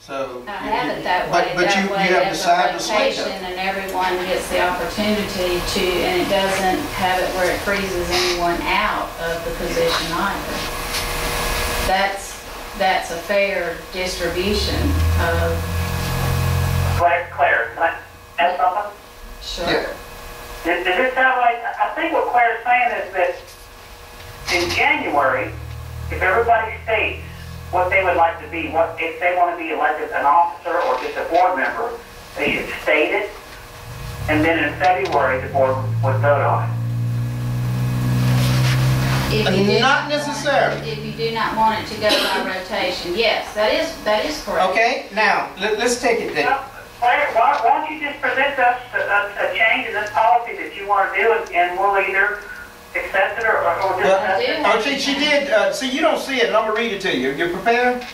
So I have it that way. But you have decided to slate rotation, and everyone gets the opportunity to, and it doesn't have it where it freezes anyone out of the position either. That's a fair distribution of. Claire, can I add something? Sure. Yeah. Does it sound like, I think what Claire's saying is that in January, if everybody states what they would like to be, what if they want to be elected an officer or just a board member, they should state it, and then in February the board would vote on it. Not necessarily. If you do not want it to go by rotation, yes, that is correct. Okay, now let's take it there. Claire, why don't you just present us a change in this policy that you want to do, and we'll either accept it or just she did. See, you don't see it, and I'm going to read it to you. You're prepared?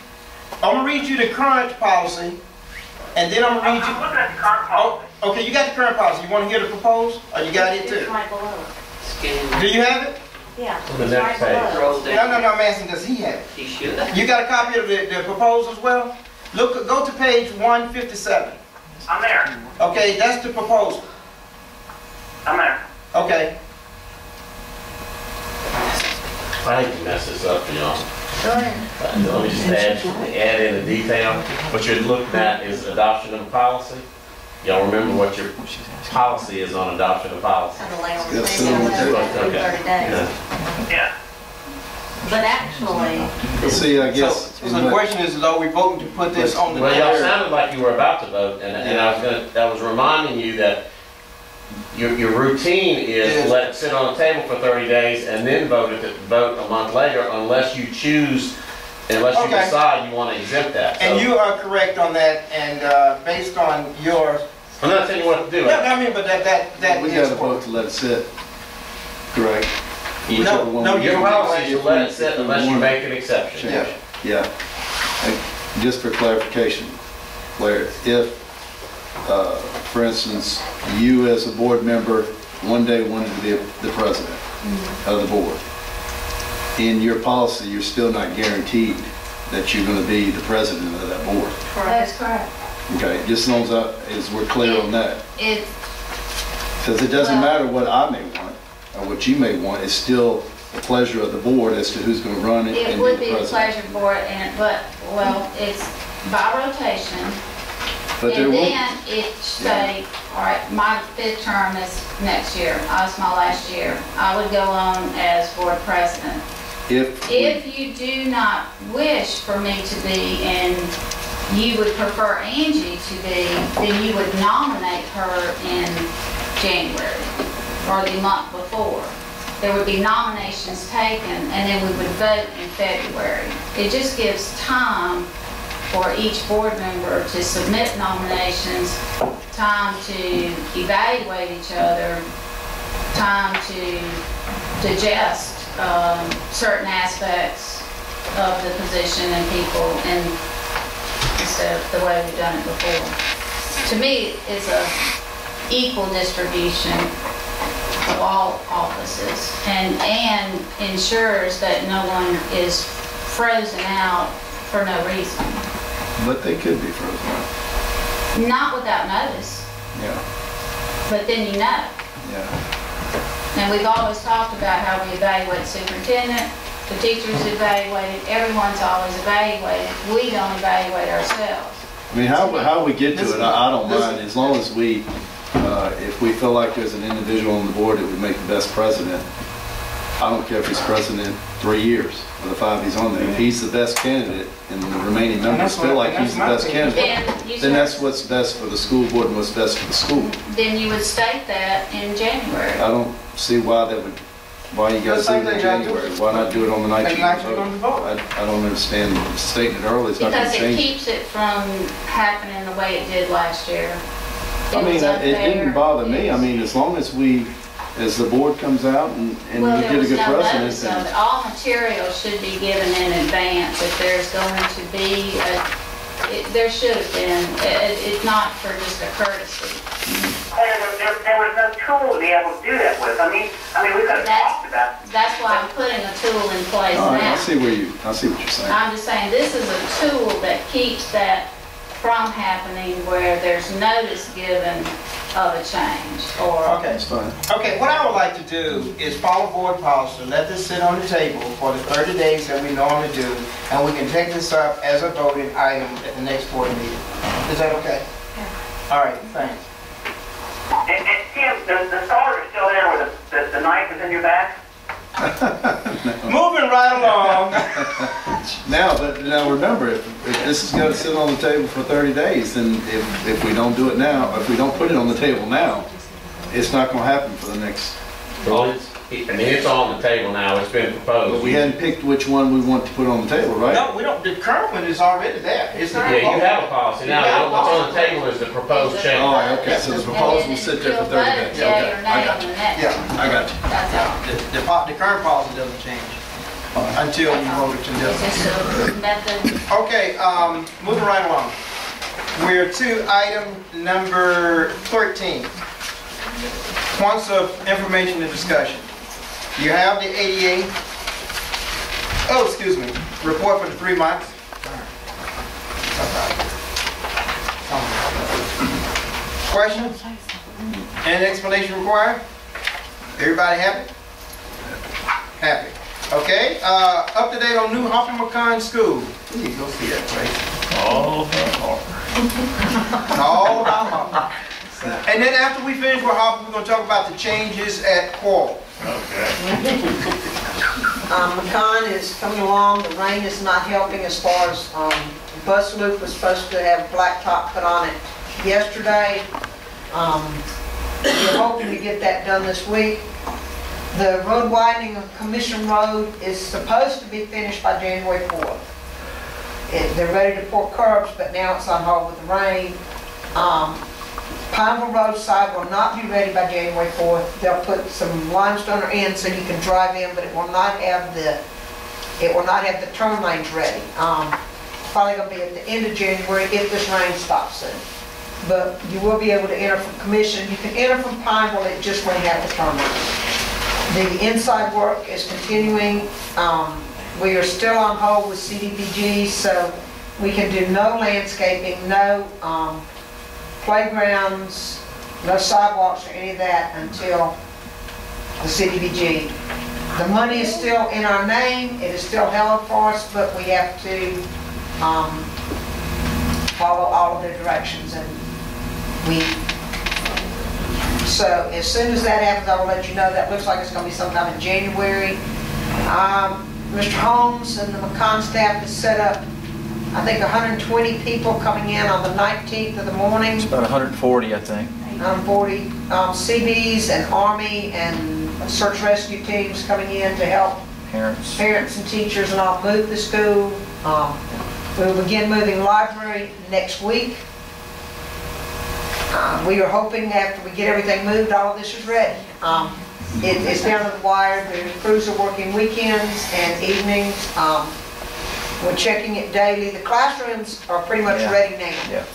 I'm going to read you the current policy, and then I'm going to read you. I'm looking at the current policy. Oh, okay, you got the current policy. You want to hear the proposed? Or you got it too? It's right below it. Do you have it? Yeah. On the next page. No, I'm asking, does he have it? He should. You got a copy of the proposal as well? Look, go to page 157. I'm there. Okay, that's the proposal. I'm there. Okay. I hate to mess this up for y'all. Go ahead. Let me just add in a detail. What you're looking at is adoption of policy. Y'all remember what your policy is on adoption of policy. Kind of lay on the Yes, same level every okay. 30 days. Yeah. But actually, See, I guess. So the question is, are we voting to put this on the Well, y'all ballot? sounded like you were about to vote, and I was reminding you that your routine is let it sit on the table for 30 days and then vote a month later, unless you choose, unless you Okay. decide you want to exempt that. So, And you are correct on that, and based on your... I'm not telling you what to do. Yeah, I mean, but that We is got a vote to let it sit, correct? Whichever one no, we Your do. policy is to If let we- it sit if we unless you want make an exception. Yeah. Yeah. Just for clarification, Claire, if, for instance, you as a board member one day wanted to be the president of the board, in your policy, you're still not guaranteed that you're going to be the president of that board. That's correct. Okay, just as long as we're clear on that. It's, Because it doesn't Well- matter what I may want, or what you may want, it's still the pleasure of the board as to who's going to run it it and be would the be a president. pleasure board, well, it's by rotation. But there And will, then it say, all right, my 5th term is next year. It's my last year. I would go on as board president. If you do not wish for me to be, and you would prefer Angie to be, then you would nominate her in January or the month before. There would be nominations taken, and then we would vote in February. It just gives time for each board member to submit nominations, time to evaluate each other, time to digest certain aspects of the position and people, and instead of the way we've done it before. To me, it's a equal distribution of all offices, and ensures that no one is frozen out for no reason. but they could be frozen out. Not without notice, Yeah, but then you know. yeah. And we've always talked about how we evaluate superintendent, the teachers evaluated, everyone's always evaluated. We don't evaluate ourselves. I mean, how we get to it, I don't mind, as long as we, if we feel like there's an individual on the board that would make the best president, I don't care if he's president 3 years, or the 5 he's on there. If he's the best candidate, and the remaining members feel like he's the best candidate, then that's what's best for the school board and what's best for the school. Then you would state that in January. I don't see why you guys do it in January. Why not do it on the night you're going to vote? I don't understand stating it early, it's not going Because to it change. keeps it from happening the way it did last year. I mean, was it didn't unfair. bother me. I mean, as long as the board comes out and Well, you there get a was good no president, notice of then it. All material should be given in advance. If there's going to be there should have been. It's not for just a courtesy. There was no tool to be able to do that with. I mean, we could have talked about it. That's why I'm putting a tool in place all right, now. I see what you're saying. I'm just saying, this is a tool that keeps that from happening where there's notice given of a change or. Okay. That's fine. Okay, what I would like to do is follow board policy, let this sit on the table for the 30 days that we normally do, and we can take this up as a voting item at the next board meeting. Is that okay? All right, thanks. And Tim, the solder is still there with the knife is in your back? Moving right along. Now remember, if this is gonna sit on the table for 30 days, then if we don't do it now, if we don't put it on the table now, it's not gonna happen for the next. Well, I mean, it's on the table now, it's been proposed. But we hadn't picked which one we want to put on the table, right? No, we don't, the current one is already there. It's the Yeah, you have a policy. Now, what's on the table is the proposed change. All right, okay, so the proposal will sit there for 30 days. Yea Okay, or I nay got on you. the next Yeah. one. I got you. That's all. The current policy doesn't change until you vote it to this. It's just a method. Okay, moving right along. We're to item number 13. Points of information and discussion. You have the ADA, report for the 3 months. Questions? Any explanation required? Everybody happy? Happy. Okay, up to date on New Hoppy McCon School. You need to go see that place. All about Hoppy. And then after we finish with Hoppy, we're going to talk about the changes at Quarles. McCon is coming along. The rain is not helping as far as bus loop was supposed to have blacktop put on it yesterday. We're hoping to get that done this week. The road widening of Commission Road is supposed to be finished by January 4th. They're ready to pour curbs, but now it's on hold with the rain. Pineville roadside will not be ready by January 4th. They'll put some limestone in so you can drive in, but it will not have the turn lanes ready. Probably gonna be at the end of January if this rain stops soon. But you will be able to enter from Commission. You can enter from Pineville, it just won't have the turn lanes. The inside work is continuing. We are still on hold with CDBG, so we can do no landscaping, no playgrounds, no sidewalks or any of that until the CDBG. The money is still in our name, it is still held for us, but we have to follow all of their directions. So as soon as that happens, I will let you know. That looks like it's going to be sometime in January. Mr. Holmes and the McCon staff has set up, I think, 120 people coming in on the 19th of the morning. It's about 140, I think. 140 CBs and Army and search rescue teams coming in to help parents and teachers and all move the school. We'll begin moving library next week. We are hoping after we get everything moved, all of this is ready. It's down to the wire. The crews are working weekends and evenings. We're checking it daily. The classrooms are pretty much ready now. Yeah.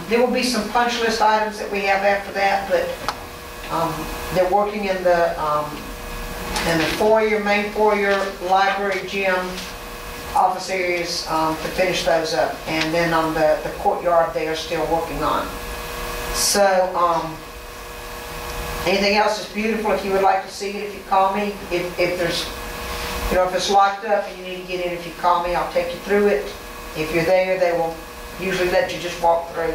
There will be some punch list items that we have after that, but they're working in the foyer, main foyer, library, gym, office areas to finish those up. And then on the courtyard, they are still working on. So, anything else is beautiful. If you would like to see it, if you call me. If there's, if it's locked up and you need to get in, if you call me, I'll take you through it. If you're there, they will usually let you just walk through.